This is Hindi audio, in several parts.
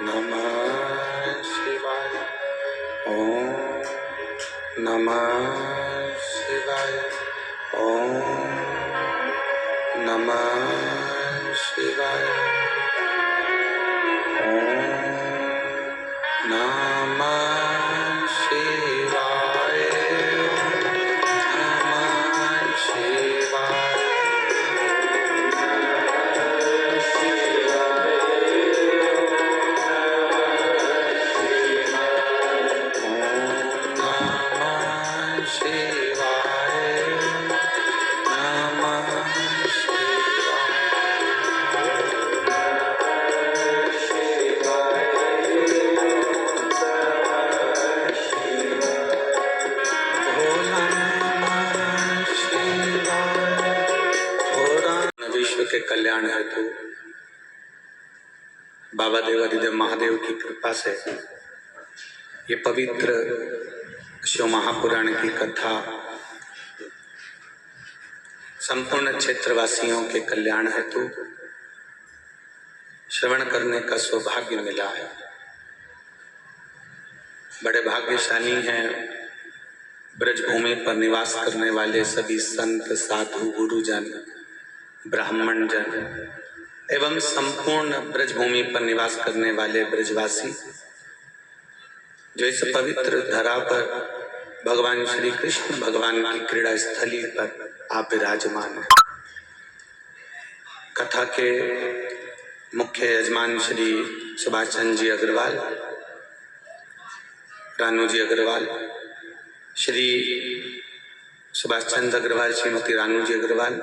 नमः शिवाय। ओम नमः शिवाय। ओम नमः शिवाय। ओम नमः शिवाय। नमः शिवाय। विश्व के कल्याण हेतु बाबा देवादिदेव महादेव की कृपा से ये पवित्र शिव महापुराण की कथा संपूर्ण क्षेत्रवासियों के कल्याण हेतु श्रवण करने का सौभाग्य मिला है। बड़े भाग्यशाली हैं ब्रजभूमि पर निवास करने वाले सभी संत साधु गुरुजन ब्राह्मण जन एवं संपूर्ण ब्रजभूमि पर निवास करने वाले ब्रजवासी जो इस पवित्र धरा पर भगवान श्री कृष्ण भगवान की क्रीड़ा स्थली पर आप विराजमान हैं। कथा के मुख्य यजमान श्री सुभाष चंद्र जी अग्रवाल, रानू जी अग्रवाल, श्री सुभाष चंद्र अग्रवाल, श्रीमती रानू जी अग्रवाल,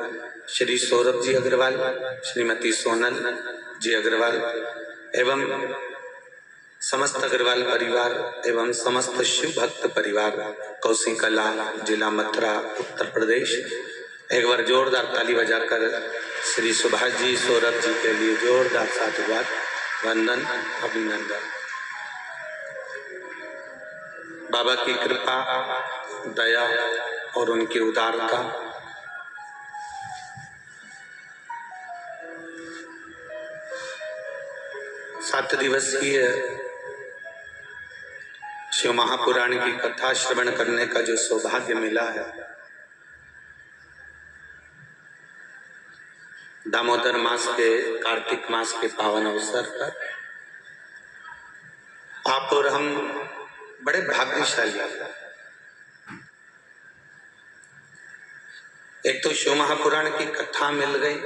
श्री सौरभ जी अग्रवाल, श्रीमती सोनल जी अग्रवाल एवं समस्त अग्रवाल परिवार एवं समस्त शिव भक्त परिवार कौशिकला जिला मथुरा उत्तर प्रदेश। एक बार जोरदार ताली बजाकर श्री सुभाष जी सौरभ जी के लिए जोरदार साधुवाद, वंदन, अभिनंदन। बाबा की कृपा, दया और उनकी उदारता सात दिवसीय शिव महापुराण की कथा श्रवण करने का जो सौभाग्य मिला है, दामोदर मास के कार्तिक मास के पावन अवसर पर आप और हम बड़े भाग्यशाली हैं। एक तो शिव महापुराण की कथा मिल गई,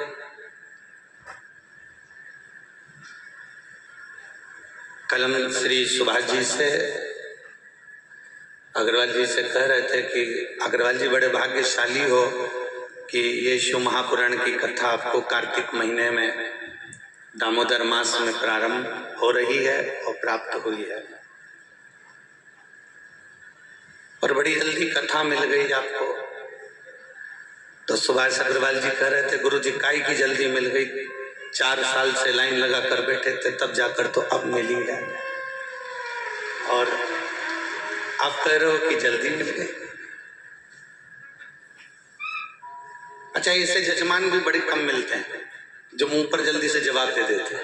कल हम श्री सुभाष जी से अग्रवाल जी से कह रहे थे कि अग्रवाल जी बड़े भाग्यशाली हो कि ये शिव महापुराण की कथा आपको कार्तिक महीने में दामोदर मास में प्रारंभ हो रही है और प्राप्त हुई है और बड़ी जल्दी कथा मिल गई आपको। तो सुभाष अग्रवाल जी कह रहे थे गुरु जी काई की जल्दी मिल गई, 4 साल से लाइन लगा कर बैठे थे तब जाकर तो अब मिली है और आप कह रहे हो कि जल्दी मिल गई। अच्छा, इससे जजमान भी बड़े कम मिलते हैं जो मुंह पर जल्दी से जवाब दे देते हैं,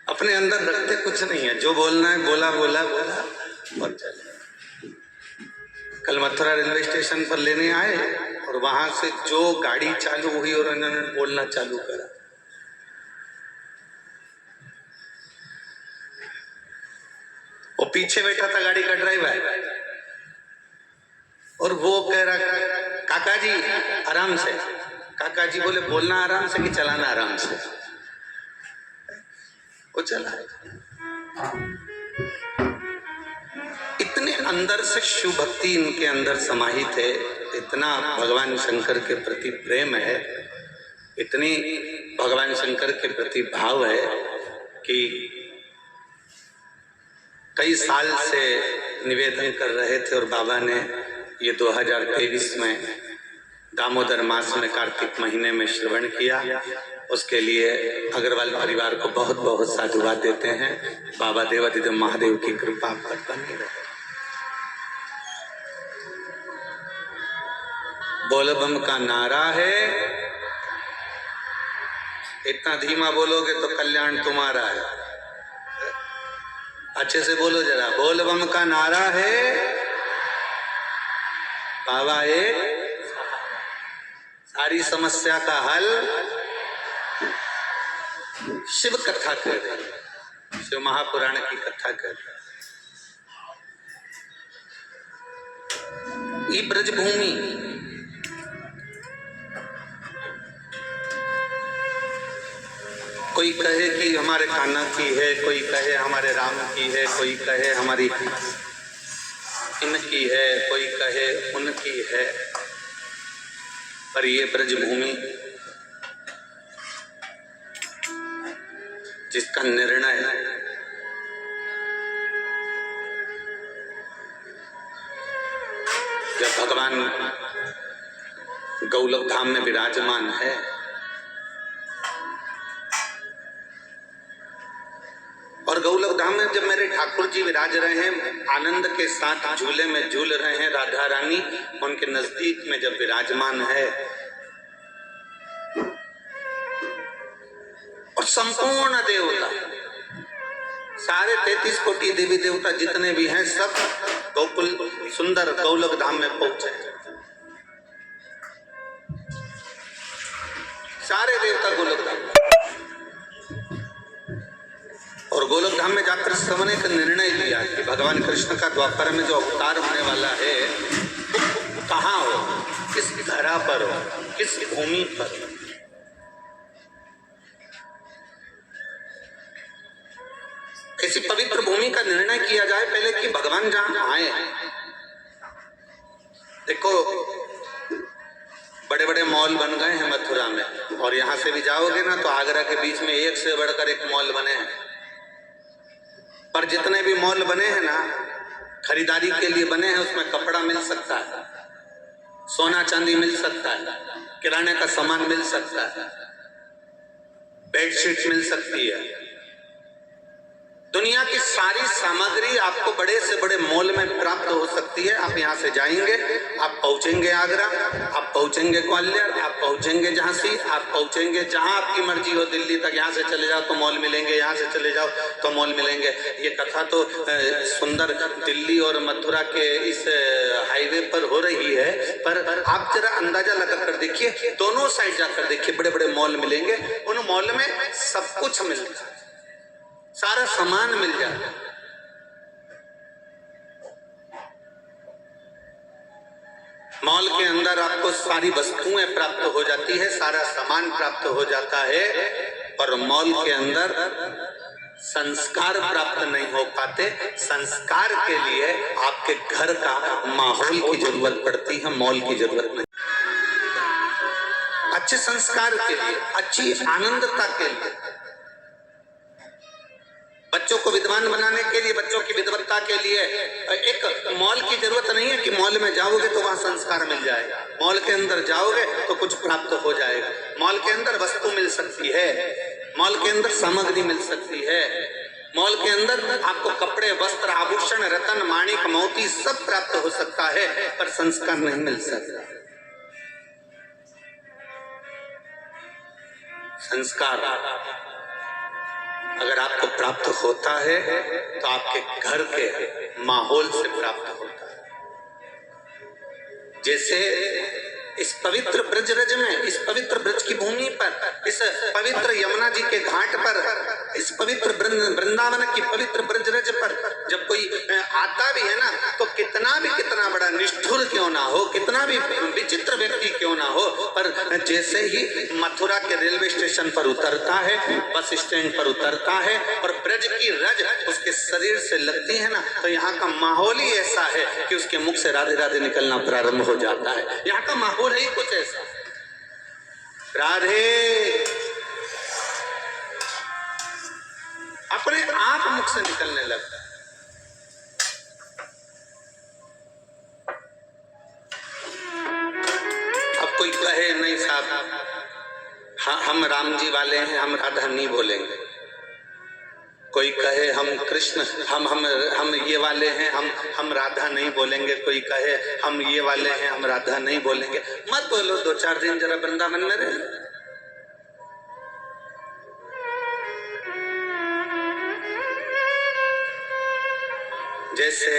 अपने अंदर रखते कुछ नहीं है, जो बोलना है बोला बोला बोला और चले। कल मथुरा रेलवे स्टेशन पर लेने आए और वहां से जो गाड़ी चालू हुई और उन्होंने बोलना चालू करा, वो पीछे बैठा था गाड़ी का ड्राइवर और वो कह रहा काका जी आराम से। काका जी बोले बोलना आराम से कि चलाना आराम से। वो चला, इतने अंदर से शिव भक्ति इनके अंदर समाहित है, इतना भगवान शंकर के प्रति प्रेम है, इतनी भगवान शंकर के प्रति भाव है कि कई साल से निवेदन कर रहे थे और बाबा ने ये 2023 में दामोदर मास में कार्तिक महीने में श्रवण किया। उसके लिए अग्रवाल परिवार को बहुत बहुत साधुवाद देते हैं। बाबा देवादिदेव महादेव की कृपा पर बनी रहे। बोल बम का नारा है, इतना धीमा बोलोगे तो कल्याण तुम्हारा है। अच्छे से बोलो जरा, बोल बम का नारा है, बाबा एक, सारी समस्या का हल। शिव कथा कर रहे, शिव महापुराण की कथा कर रहे। ये ब्रजभूमि कोई कहे कि हमारे कान्हा की है, कोई कहे हमारे राम की है, कोई कहे हमारी इनकी है, कोई कहे उनकी है, पर ये ब्रजभूमि जिसका निर्णय जब भगवान गौलक धाम में विराजमान है, और गौलक धाम में जब मेरे ठाकुर जी विराज रहे हैं, आनंद के साथ झूले में झूल रहे हैं, राधा रानी उनके नजदीक में जब विराजमान है, और संपूर्ण देवता, सारे 33 कोटि देवी देवता जितने भी हैं, सब गोकुल सुंदर गौलक धाम में पहुंचे। सारे देवता गोलक धाम, और गोलक धाम में जाकर सबने का निर्णय लिया कि भगवान कृष्ण का द्वापर में जो अवतार होने वाला है, कहाँ हो, किस धरा पर हो, किस भूमि पर। ऐसी पवित्र भूमि का निर्णय किया जाए पहले कि भगवान जहां आए। देखो बड़े बड़े मॉल बन गए हैं मथुरा में, और यहां से भी जाओगे ना तो आगरा के बीच में एक से बढ़कर एक मॉल बने हैं। पर जितने भी मॉल बने हैं ना, खरीदारी के लिए बने हैं, उसमें कपड़ा मिल सकता है, सोना चांदी मिल सकता है, किराने का सामान मिल सकता है, बेडशीट मिल सकती है। दुनिया की सारी सामग्री आपको बड़े से बड़े मॉल में प्राप्त हो सकती है। आप यहाँ से जाएंगे, आप पहुंचेंगे आगरा, आप पहुंचेंगे ग्वालियर, आप पहुंचेंगे झांसी, आप पहुंचेंगे जहां आपकी मर्जी हो, दिल्ली तक। यहाँ से चले जाओ तो मॉल मिलेंगे, यहाँ से चले जाओ तो मॉल मिलेंगे। ये कथा तो सुंदर दिल्ली और मथुरा के इस हाईवे पर हो रही है, पर आप जरा अंदाजा लगा कर देखिए, दोनों साइड जाकर देखिए, बड़े बड़े मॉल मिलेंगे। उन मॉल में सब कुछ मिलता है, सारा सामान मिल जाता है। मॉल के अंदर आपको सारी वस्तुएं प्राप्त हो जाती है, सारा सामान प्राप्त हो जाता है, पर मॉल के अंदर संस्कार प्राप्त नहीं हो पाते। संस्कार के लिए आपके घर का माहौल की जरूरत पड़ती है, मॉल की जरूरत नहीं। अच्छे संस्कार के लिए, अच्छी आनंदता के लिए, बच्चों को विद्वान बनाने के लिए, बच्चों की विद्वत्ता के लिए एक मॉल की जरूरत नहीं है कि मॉल में जाओगे तो वहां संस्कार मिल जाएगा। मॉल के अंदर जाओगे तो कुछ प्राप्त हो जाएगा। मॉल के अंदर वस्तु मिल सकती है, मॉल के अंदर सामग्री मिल सकती है, मॉल के अंदर आपको कपड़े, वस्त्र, आभूषण, रतन, माणिक, मोती सब प्राप्त हो सकता है, पर संस्कार नहीं मिल सकता। संस्कार अगर आपको प्राप्त होता है तो आपके घर के माहौल से प्राप्त होता है। जैसे इस पवित्र ब्रजरज में, इस पवित्र ब्रज की भूमि पर, इस पवित्र यमुना जी के घाट पर, इस पवित्र वृंदावन की पवित्र ब्रजरज पर जब कोई आता भी है ना, तो कितना बड़ा निष्ठुर क्यों ना हो, कितना भी विचित्र व्यक्ति क्यों ना हो, पर जैसे ही मथुरा के रेलवे स्टेशन पर उतरता है, बस स्टैंड पर उतरता है, और ब्रज की रज उसके शरीर से लगती है ना, तो यहाँ का माहौल ही ऐसा है कि उसके मुख से राधे राधे निकलना प्रारंभ हो जाता है। यहाँ का माहौल है ही कुछ ऐसा, राधे अपने आप मुख से निकलने लगता है। अब कोई कहे नहीं साहब, हम राम जी वाले हैं, हम राधा नहीं बोलेंगे। कोई कहे हम कृष्ण, हम ये वाले हैं, हम राधा नहीं बोलेंगे। कोई कहे हम ये वाले हैं, हम राधा नहीं बोलेंगे। मत बोलो, 2-4 दिन जरा वृंदावन में रहे। जैसे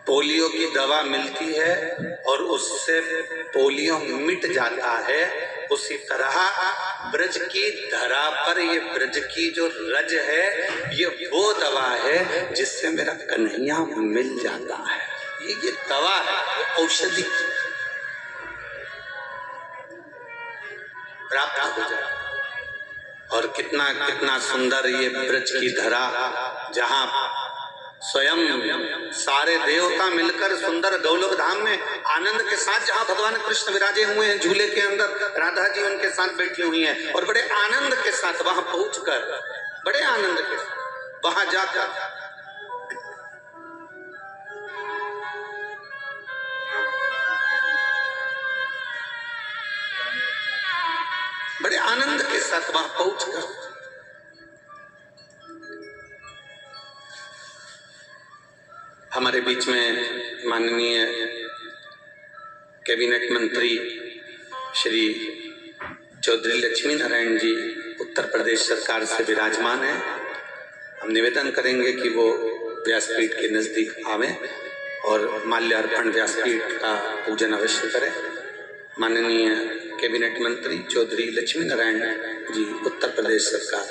पोलियो की दवा मिलती है और उससे पोलियो मिट जाता है, उसी तरह ब्रज की धरा पर ये ब्रज की जो रज है, ये वो दवा है जिससे मेरा कन्हैया मिल जाता है। ये दवा है, औषधि प्राप्त हो जाए। और कितना कितना सुंदर ये ब्रज की धरा, जहां स्वयं सारे देवता मिलकर सुंदर गोलोक धाम में आनंद के साथ, जहां भगवान कृष्ण विराजे हुए हैं झूले के अंदर, राधा जी उनके साथ बैठी हुई हैं और बड़े आनंद के साथ वहां पहुंचकर, बड़े आनंद के साथ वहां जाकर बड़े आनंद के साथ वहां पहुंचकर हमारे बीच में माननीय कैबिनेट मंत्री श्री चौधरी लक्ष्मी नारायण जी उत्तर प्रदेश सरकार से विराजमान हैं। हम निवेदन करेंगे कि वो व्यासपीठ के नजदीक आवें और माल्यार्पण व्यासपीठ का पूजन अवश्य करें। माननीय कैबिनेट मंत्री चौधरी लक्ष्मी नारायण जी उत्तर प्रदेश सरकार।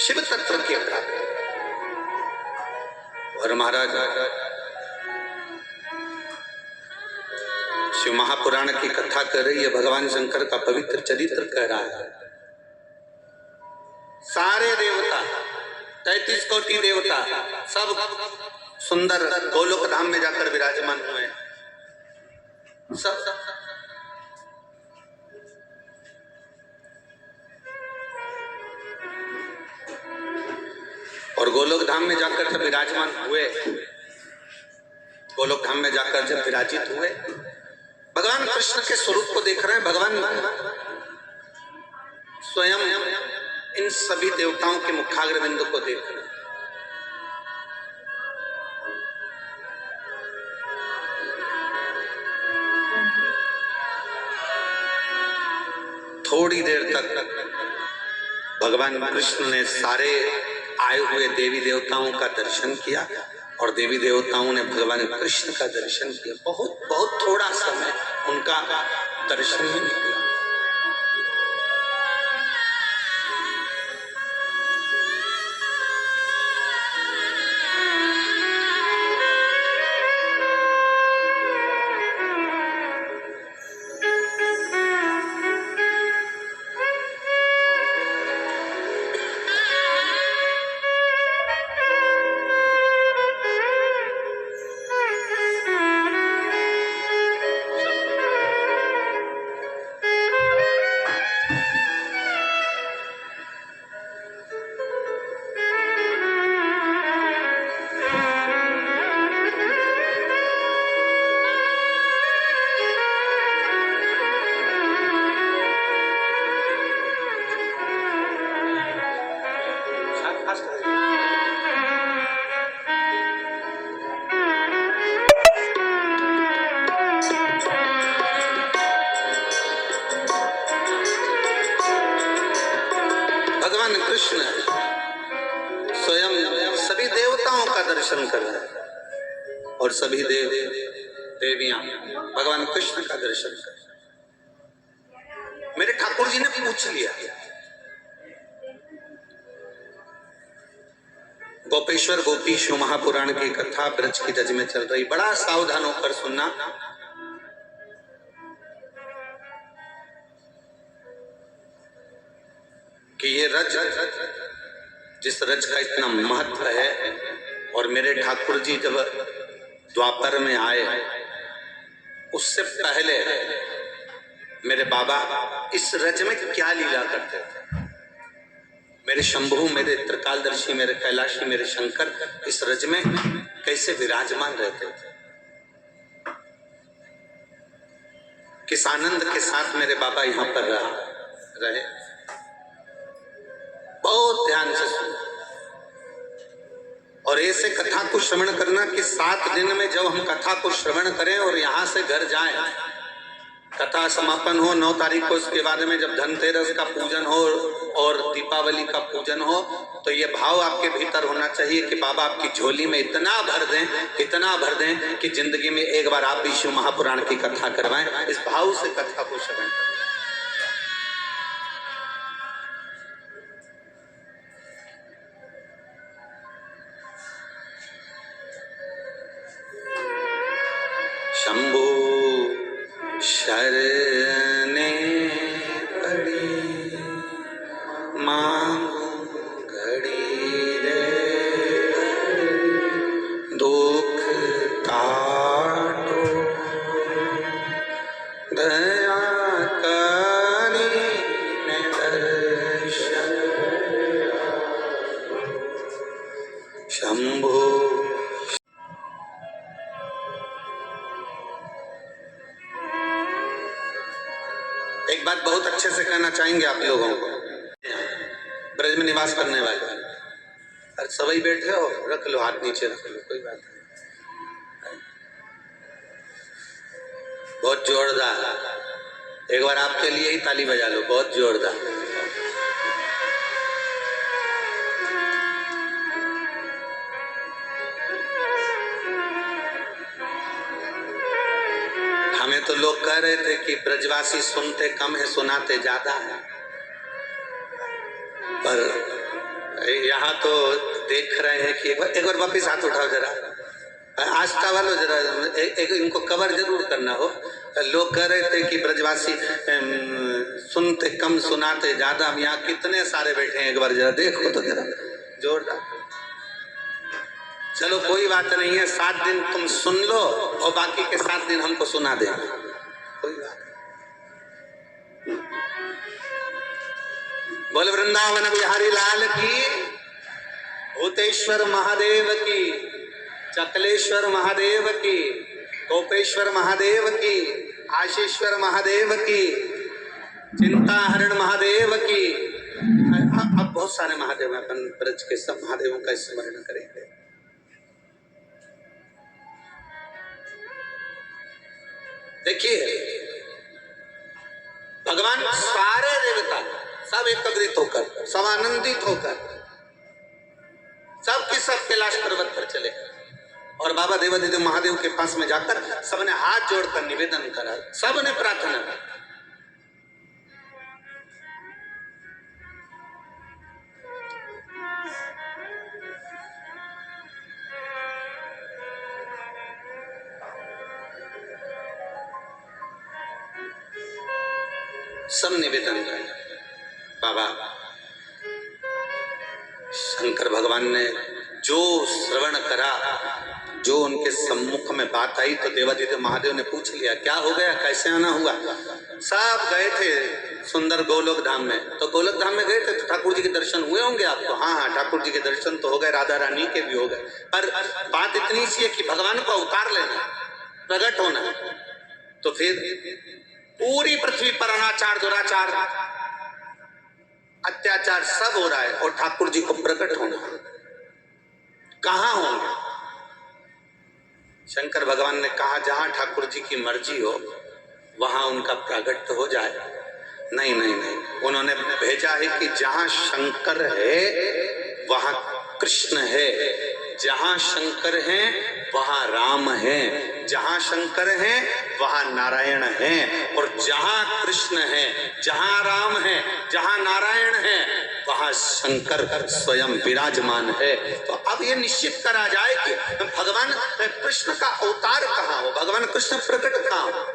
शिव तत्व के प्राप्त और महाराज शिव महापुराण की कथा कर रही है, भगवान शंकर का पवित्र चरित्र कह रहा है। सारे देवता 33 कोटि देवता सब सुंदर गोलोक धाम में जाकर विराजमान हुए हैं। सब और गोलोक धाम में जाकर जब विराजमान हुए, गोलोक धाम में जाकर जब विराजित हुए, भगवान कृष्ण के स्वरूप को देख रहे हैं। भगवान स्वयं इन सभी देवताओं के मुखाग्र बिंदु को देख रहे हैं। थोड़ी देर तक भगवान कृष्ण ने सारे आए हुए देवी देवताओं का दर्शन किया और देवी देवताओं ने भगवान कृष्ण का दर्शन किया। बहुत बहुत थोड़ा समय उनका दर्शन में निकला। भगवान कृष्ण स्वयं सभी देवताओं का दर्शन कर रहे हैं और सभी देव देवियां भगवान कृष्ण का दर्शन कर रहे हैं। मेरे ठाकुर जी ने पूछ लिया, गोपेश्वर गोपी शिव महापुराण की कथा ब्रज की रज में चल रही, बड़ा सावधान होकर सुनना। कि ये रज, जिस रज का इतना महत्व है, और मेरे ठाकुर जी जब द्वापर में आए उससे पहले मेरे बाबा इस रज में क्या लीला करते थे। मेरे शंभु, मेरे त्रिकालदर्शी, मेरे कैलाशी, मेरे शंकर इस रज में कैसे विराजमान रहते थे, किस आनंद के साथ मेरे बाबा यहाँ पर रहे। बहुत ध्यान से सुनो और ऐसे कथा को श्रवण करना कि 7 दिन में जब हम कथा को श्रवण करें और यहां से घर जाएं कथा समापन हो 9 तारीख को, इसके बाद में जब धनतेरस का पूजन हो और दीपावली का पूजन हो, तो ये भाव आपके भीतर होना चाहिए कि बाबा आपकी झोली में इतना भर दें, इतना भर दें कि जिंदगी में एक बार आप भी शिव महापुराण की कथा करवाएं। इस भाव से कथा को श्रवण करें। शंभु शरणे पड़ी मांगू घड़ी रे, दुख काटो दया करी ने दर्शन। शंभु एक बात बहुत अच्छे से कहना चाहेंगे आप लोगों को, ब्रज में निवास करने वाले, अरे सभी बैठे हो, रख लो हाथ नीचे, रख लो, कोई बात नहीं। बहुत जोरदार, एक बार आपके लिए ही ताली बजा लो, बहुत जोरदार। हमें तो लोग कह रहे थे कि ब्रजवासी सुनते कम है, सुनाते ज्यादा है, पर यहाँ तो देख रहे हैं कि एक बार वापिस हाथ उठाओ जरा, आस्था वालों जरा, एक इनको कवर जरूर करना हो। लोग कह रहे थे कि ब्रजवासी सुनते कम सुनाते ज्यादा, हम यहाँ कितने सारे बैठे हैं, एक बार जरा देखो तो जरा, जोरदार। चलो कोई बात नहीं है, 7 दिन तुम सुन लो और बाकी के 7 दिन हमको सुना देना, कोई बात। बोल वृंदावन बिहारी लाल की, भूतेश्वर महादेव की, चकलेश्वर महादेव की, गोपेश्वर महादेव की, आशीश्वर महादेव की, चिंताहरण महादेव की। अब बहुत सारे महादेव हैं, अपन ब्रज के सब महादेवों का स्मरण करेंगे। देखिए भगवान सारे देवता सब एकत्रित होकर, सब आनंदित होकर, सब के सब कैलाश पर्वत पर चले और बाबा देवादिदेव महादेव के पास में जाकर सबने हाथ जोड़कर निवेदन करा, सबने प्रार्थना की। सब निवेदन करें, बाबा शंकर भगवान ने जो श्रवण करा, जो उनके सम्मुख में बात आई, तो देवादिदेव महादेव ने पूछ लिया क्या हो गया, कैसे आना हुआ। सब गए थे सुंदर गोलोक धाम में, तो गोलोक धाम में गए थे तो ठाकुर जी के दर्शन हुए होंगे आपको। हाँ हाँ, ठाकुर जी के दर्शन तो हो गए, राधा रानी के भी हो गए, पर बात इतनी सी है कि भगवान को अवतार लेना, प्रकट होना, तो फिर पूरी पृथ्वी पर अनाचार, दुराचार, अत्याचार सब हो रहा है और ठाकुर जी को प्रकट होना, कहां होंगे। शंकर भगवान ने कहा जहां ठाकुर जी की मर्जी हो वहां उनका प्रकट हो जाए। नहीं नहीं नहीं, उन्होंने भेजा है कि जहां शंकर है वहां कृष्ण है, जहां शंकर है वहां राम है, जहां शंकर है वहां नारायण है, और जहां कृष्ण है, जहां राम है, जहां नारायण है, वहां शंकर स्वयं विराजमान है। तो अब ये निश्चित करा जाए कि भगवान कृष्ण का अवतार कहाँ हो, भगवान कृष्ण प्रकट कहाँ हो।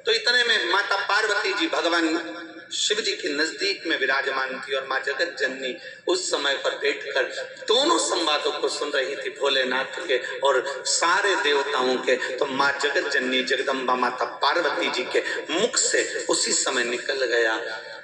तो इतने में माता पार्वती जी भगवान शिव जी के नजदीक में विराजमान थी और माँ जगत जननी उस समय पर बैठकर दोनों संवादों को सुन रही थी, भोलेनाथ के और सारे देवताओं के। तो माँ जगत जननी जगदम्बा माता पार्वती जी के मुख से उसी समय निकल गया।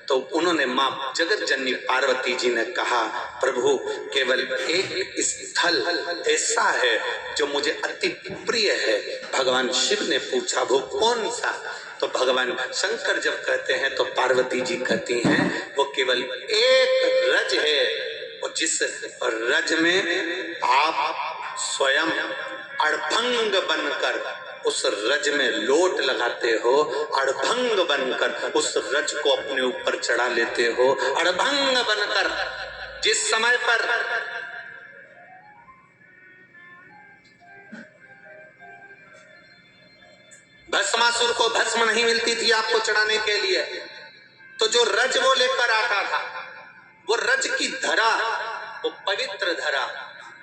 तो उन्होंने माँ जगत जननी पार्वती जी ने कहा, प्रभु केवल एक स्थल ऐसा है जो मुझे अति प्रिय है। भगवान शिव ने पूछा वो कौन सा? तो भगवान शंकर जब कहते हैं तो पार्वती जी कहती हैं वो केवल एक रज है, और जिस रज में आप स्वयं अड़भंग बनकर उस रज में लोट लगाते हो, अड़भंग बनकर उस रज को अपने ऊपर चढ़ा लेते हो। अड़भंग बनकर जिस समय पर भस्मासुर को भस्म नहीं मिलती थी आपको चढ़ाने के लिए, तो जो रज वो लेकर आता था, वो रज की धरा, वो पवित्र धरा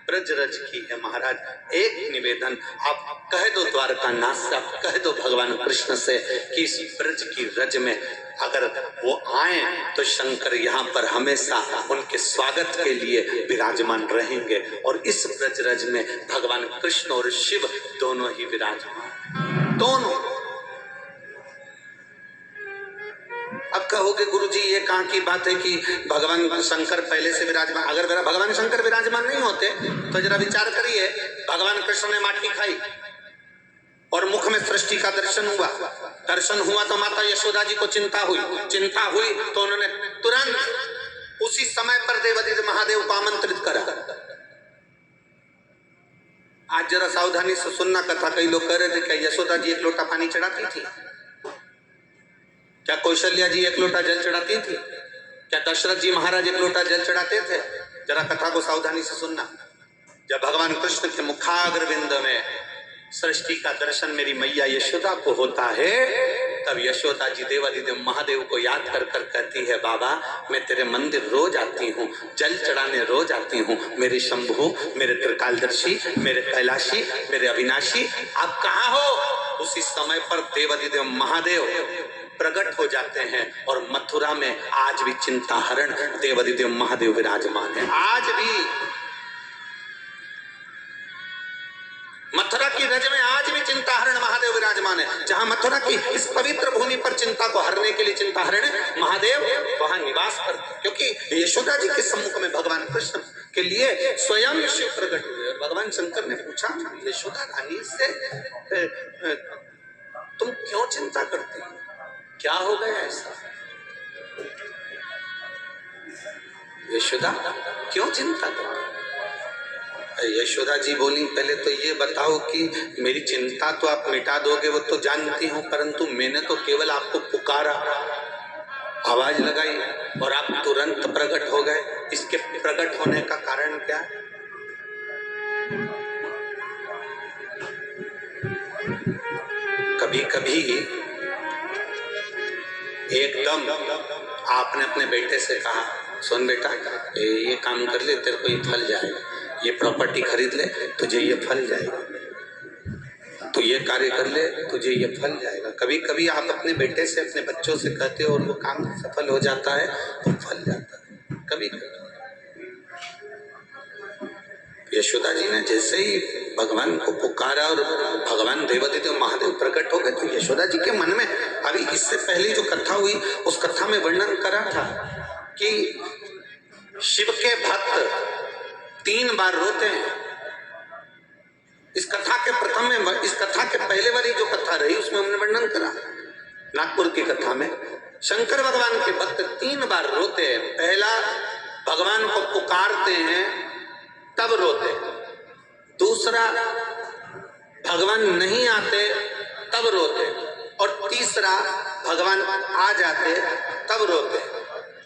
ब्रज रज की है महाराज। एक निवेदन आप कह दो द्वारकानाथ से, आप कह दो भगवान कृष्ण से कि इस ब्रज की रज में अगर वो आए तो शंकर यहाँ पर हमेशा उनके स्वागत के लिए विराजमान रहेंगे। और इस ब्रज रज में भगवान कृष्ण और शिव दोनों ही विराजमान, दोनों। अब कहोगे गुरुजी ये कहाँ की बात है कि भगवान शंकर पहले से विराजमान? अगर भगवान शंकर विराजमान नहीं होते तो जरा विचार करिए, भगवान कृष्ण ने माटी खाई और मुख में सृष्टि का दर्शन हुआ। दर्शन हुआ तो माता यशोदा जी को चिंता हुई तो उन्होंने तुरंत उसी समय पर देवादिदेव महादेव को आमंत्रित करा। आज जरा सावधानी से सुनना कथा। कई लोग कह रहे थे क्या यशोदा जी एक लोटा पानी चढ़ाती थी? क्या कौशल्या जी एक लोटा जल चढ़ाती थी? क्या दशरथ जी महाराज एक लोटा जल चढ़ाते थे? जरा कथा को सावधानी से सुनना। जब भगवान कृष्ण के मुखाग्रविंद में सृष्टि का दर्शन मेरी मैया यशोदा को होता है, तब यशोदा जी देवादिदेव महादेव को याद कर कर कहती है, बाबा मैं तेरे मंदिर रोज आती हूँ, जल चढ़ाने रोज आती हूँ। मेरे शंभु, मेरे त्रिकालदर्शी, मेरे कैलाशी, मेरे अविनाशी, आप कहाँ हो? उसी समय पर देवादिदेव महादेव प्रकट हो जाते हैं और मथुरा में आज भी चिंताहरण देवादिदेव महादेव विराजमान है। आज भी मथुरा की रज में आज भी चिंताहरण महादेव विराजमान है। जहां मथुरा की इस पवित्र भूमि पर चिंता को हरने के लिए चिंताहरण महादेव वहां निवास करते, क्योंकि यशोदा जी के सम्मुख में भगवान कृष्ण के लिए स्वयं शिव प्रकट हुए। और भगवान शंकर ने पूछा यशोदा रानी से, तुम क्यों चिंता करती हो? क्या हो गया ऐसा? यशोदा क्यों चिंता करती? यशोदा जी बोली, पहले तो ये बताओ कि मेरी चिंता तो आप मिटा दोगे वो तो जानती हूँ, परंतु मैंने तो केवल आपको पुकारा, आवाज लगाई और आप तुरंत प्रकट हो गए। इसके प्रकट होने का कारण क्या? कभी कभी एकदम आपने अपने बेटे से कहा, सुन बेटा ये काम कर ले, तेरे को ये फल जाएगा, ये प्रॉपर्टी खरीद ले तुझे ये फल जाएगा, तो ये कार्य कर ले तुझे ये फल जाएगा। कभी कभी आप अपने बेटे से, अपने बच्चों से कहते हो और वो काम सफल हो जाता है तो फल जाता है। कभी यशोदा जी ने जैसे ही भगवान को पुकारा और भगवान देवादिदेव महादेव प्रकट हो गए, तो यशोदा जी के मन में, अभी इससे पहले जो कथा हुई उस कथा में वर्णन करा था कि शिव के भक्त 3 बार रोते हैं। इस कथा के प्रथम में, इस कथा के पहले वाली जो कथा रही उसमें हमने वर्णन करा, नागपुर की कथा में शंकर भगवान के भक्त 3 बार रोते हैं। पहला, भगवान को पुकारते हैं तब रोते। दूसरा, भगवान नहीं आते तब रोते। और तीसरा, भगवान आ जाते तब रोते।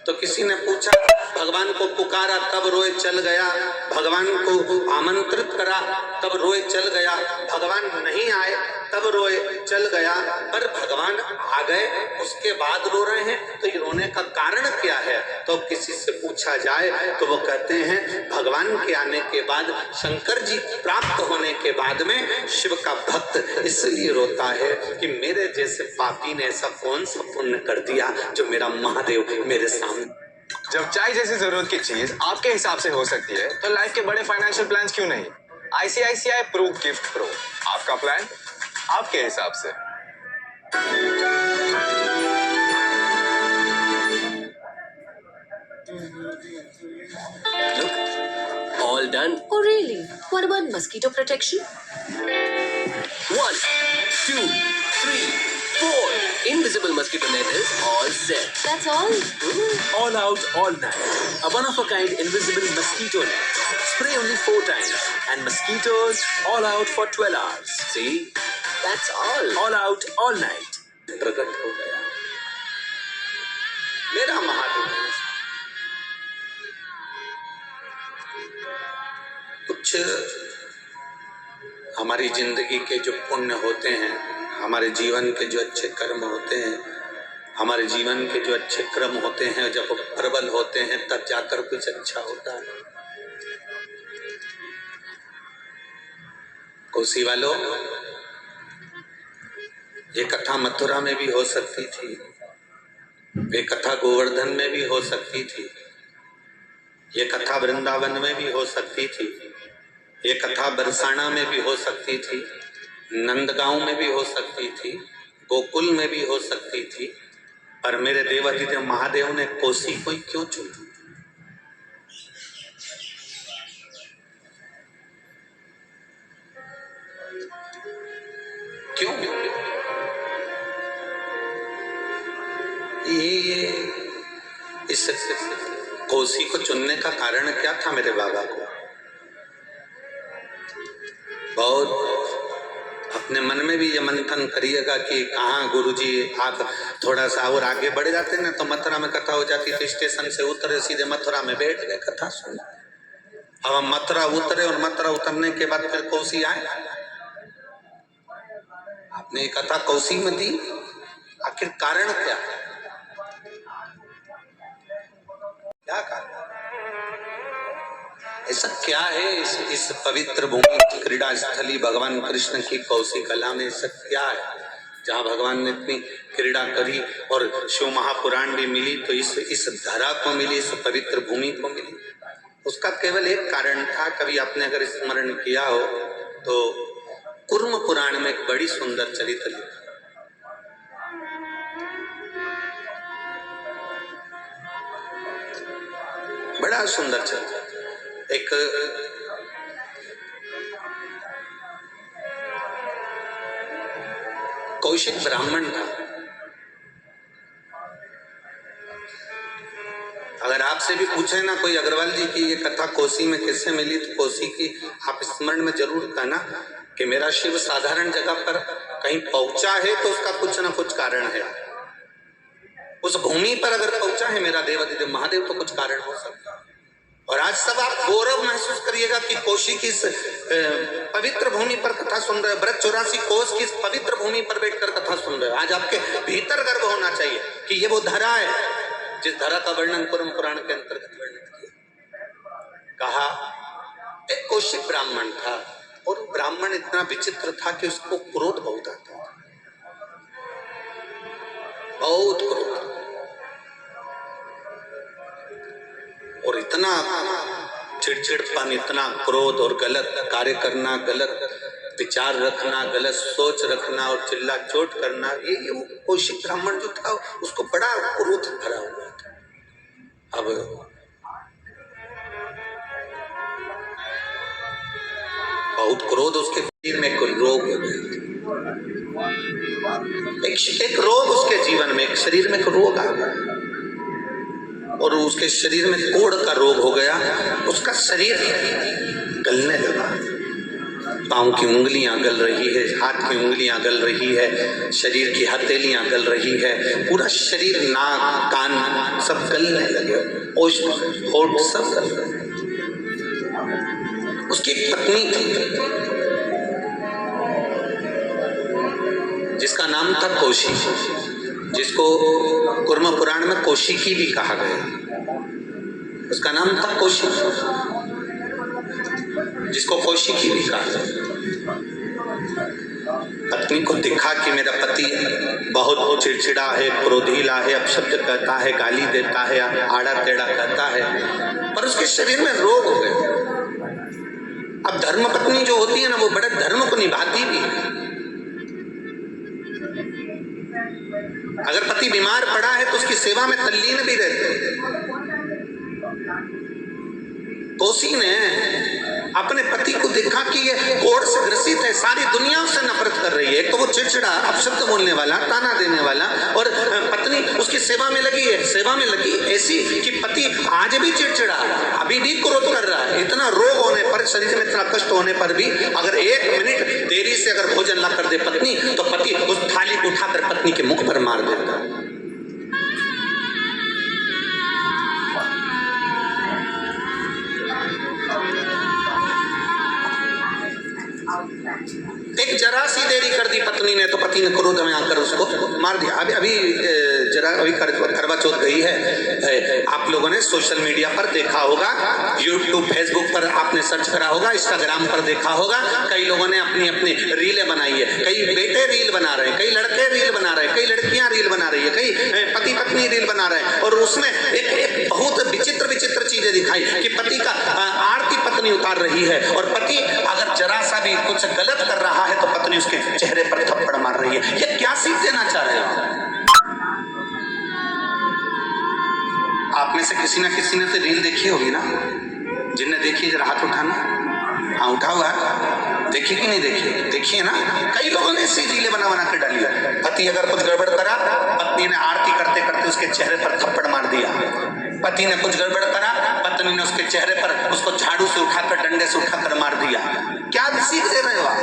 तो किसी ने पूछा, भगवान को पुकारा तब रोए चल गया, भगवान को आमंत्रित करा तब रोए चल गया, भगवान नहीं आए तब रोए चल गया, पर भगवान आ गए उसके बाद रो रहे हैं, तो ये रोने का कारण क्या है? तो किसी से पूछा जाए तो वो कहते हैं, भगवान के आने के बाद, शंकर जी प्राप्त होने के बाद में शिव का भक्त इसलिए रोता है कि मेरे जैसे पापी ने ऐसा कौन सा पुण्य कर दिया जो मेरा महादेव मेरे सामने। जब चाय जैसी जरूरत की चीज आपके हिसाब से हो सकती है, तो लाइफ के बड़े फाइनेंशियल प्लान्स क्यों नहीं? ICICI प्रो गिफ्ट प्रो, आपका प्लान आपके हिसाब से। Look, all done. Oh really? What about mosquito protection? 1, 2, 3, 4. Invisible mosquito net is all set. That's all? All out, all night. A one-of-a-kind invisible mosquito net. Spray only 4 times and mosquitoes all out for 12 hours. See? That's all. All out, all night. प्रकट हो गया मेरा महादेव। कुछ हमारी जिंदगी के जो पुण्य होते हैं, हमारे जीवन के जो अच्छे कर्म होते हैं, हमारे जीवन के जो अच्छे क्रम होते हैं, जब प्रबल होते हैं तब जाकर कुछ अच्छा होता है। कोसी वालों, ये कथा मथुरा में भी हो सकती थी, ये कथा गोवर्धन में भी हो सकती थी, ये कथा वृंदावन में भी हो सकती थी, ये कथा बरसाना में भी हो सकती थी, नंदगांव में भी हो सकती थी, गोकुल में भी हो सकती थी, पर मेरे देवाधिदेव महादेव ने कोसी को ही क्यों चुना? क्यों? ये इस कोसी को चुनने का कारण क्या था मेरे बाबा को? बहुत अपने मन में भी ये मंथन करिएगा कि कहाँ गुरुजी आप थोड़ा सा और आगे बढ़ जाते ना तो मथुरा में कथा हो जाती, तो स्टेशन से उतरे सीधे मथुरा में बैठ गए कथा सुन। अब हम मथुरा उतरे और मथुरा उतरने के बाद फिर कोसी आए। आपने ये कथा कोसी में दी, आखिर कारण क्या? क्या कारण? ऐसा क्या है इस पवित्र भूमि क्रीड़ा स्थली भगवान कृष्ण की कोसी कला में? ऐसा क्या है जहाँ भगवान ने इतनी क्रीड़ा करी और शिव महापुराण भी मिली, तो इस धरा को मिली, इस पवित्र भूमि को मिली? उसका केवल एक कारण था। कभी आपने अगर स्मरण किया हो तो कुर्म पुराण में एक बड़ी सुंदर चरित्र लिखा, बड़ा सुंदर चरित्र। एक कौशिक ब्राह्मण था। अगर आपसे भी पूछे ना कोई अग्रवाल जी की ये कथा कोसी में कैसे मिली, तो कोसी की आप स्मरण में जरूर कहना कि मेरा शिव साधारण जगह पर कहीं पहुंचा है तो उसका कुछ ना कुछ कारण है। उस भूमि पर अगर पहुंचा है मेरा देवाधिदेव महादेव तो कुछ कारण हो सकता है। और आज सब आप गौरव महसूस करिएगा कि कोसी की इस पवित्र भूमि पर कथा सुन रहे, व्रत 84 कोस की इस पवित्र भूमि पर बैठकर कथा सुन रहे। आज आपके भीतर गर्व होना चाहिए कि ये वो धरा है जिस धरा का वर्णन कुर्म पुराण के अंतर्गत वर्णित किया। कहा एक कौशिक ब्राह्मण था और ब्राह्मण इतना विचित्र था कि उसको क्रोध बहुत आता था, बहुत क्रोध, और इतना चिड़चिड़पन, इतना क्रोध और गलत कार्य करना, गलत विचार रखना, गलत सोच रखना और चिल्ला चोट करना, ये वो कौशिक ब्राह्मण जो था उसको बड़ा क्रोध भरा हुआ था। अब बहुत क्रोध, उसके शरीर में कोई रोग हो गया, एक रोग उसके जीवन में, एक शरीर में एक रोग आ गया और उसके शरीर में कोढ़ का रोग हो गया। उसका शरीर गलने लगा, पांव की उंगलियां गल रही है, हाथ की उंगलियां गल रही है, शरीर की हथेलियां गल रही है, पूरा शरीर, नाक, कान सब गलने लगे, होठ सब गल रहे। उसकी पत्नी थी जिसका नाम था कौशी, जिसको कुर्म पुराण में कौशिकी भी कहा गया। उसका नाम था कौशिक, जिसको कौशिकी भी कहा गया। पत्नी को दिखा कि मेरा पति बहुत चिड़चिड़ा है, क्रोधीला है, अपशब्द कहता है, गाली देता है, आड़ा टेढ़ा कहता है, पर उसके शरीर में रोग हो गए। अब धर्म पत्नी जो होती है ना, वो बड़े धर्म को निभाती भी है। अगर पति बीमार पड़ा है तो उसकी सेवा में तल्लीन भी रहते हैं। कोसी ने अपने पति को देखा कि ये कोढ़ से ग्रसित है, सारी दुनिया उससे नफरत कर रही है। एक तो वो चिड़चिड़ा, अपशब्द बोलने वाला, ताना देने वाला, और पत्नी उसकी सेवा में लगी है, सेवा में लगी ऐसी कि पति आज भी चिड़चिड़ा है, अभी भी क्रोध कर रहा है, इतना रोग होने पर, शरीर में इतना कष्ट होने पर भी अगर 1 मिनट देरी से अगर भोजन ला कर दे पत्नी, तो पति उस थाली को उठाकर पत्नी के मुख पर मार देता है। एक जरा सी देरी कर दी पत्नी ने तो पति ने क्रोध में आकर उसको मार दिया। अभी करवा चौथ गई है, आप लोगों ने सोशल मीडिया पर देखा होगा, यूट्यूब फेसबुक पर आपने सर्च करा होगा, इंस्टाग्राम पर देखा होगा, कई लोगों ने अपनी अपनी रीलें बनाई है, कई बेटे रील बना रहे हैं, कई लड़के रील बना रहे हैं, कई लड़कियां रील बना रही है, कई पति पत्नी रील बना रहे हैं, और उसमें एक बहुत विचित्र विचित्र चीजें दिखाई कि पति का आरती पत्नी उतार रही है, और पति अगर जरा सा भी कुछ गलत कर रहा है तो पत्नी उसके चेहरे पर थप्पड़ मार रही है। ये क्या सीख देना चाह रहे हो? आप में से किसी ना किसी ने तो रील देखी होगी ना, जिनने देखी जरा हाथ उठाना। हाँ उठा हुआ है, देखी कि नहीं देखी? देखिए ना, कई लोगों ने ऐसी रीलें बना बना कर डाली है। पति अगर कुछ गड़बड़ करा, पत्नी ने आरती करते करते उसके चेहरे पर थप्पड़ मार दिया। पति ने कुछ गड़बड़ करा, पत्नी ने उसके चेहरे पर उसको झाड़ू से उठाकर, डंडे से उठाकर मार दिया। क्या सीख दे रहे हो आप?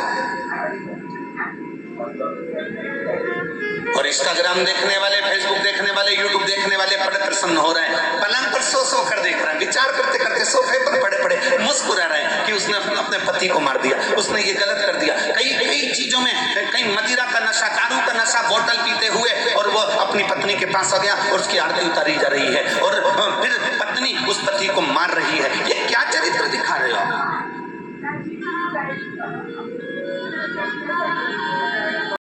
और इंस्टाग्राम देखने वाले, फेसबुक देखने वाले, यूट्यूब देखने वाले बड़े प्रसन्न हो रहे हैं, पलंग पर सो कर देख रहे हैं, विचार करते करते सोफे पर पड़े पड़े मुस्कुरा रहे हैं कि उसने अपने पति को मार दिया, उसने ये गलत कर दिया। कई चीजों में, कहीं मदिरा का नशा, दारू का नशा, बोतल पीते हुए, और वो अपनी पत्नी के पास आ गया और उसकी आरती उतारी जा रही है, और फिर पत्नी उस पति को मार रही है। ये क्या चरित्र दिखा रहे हो आप?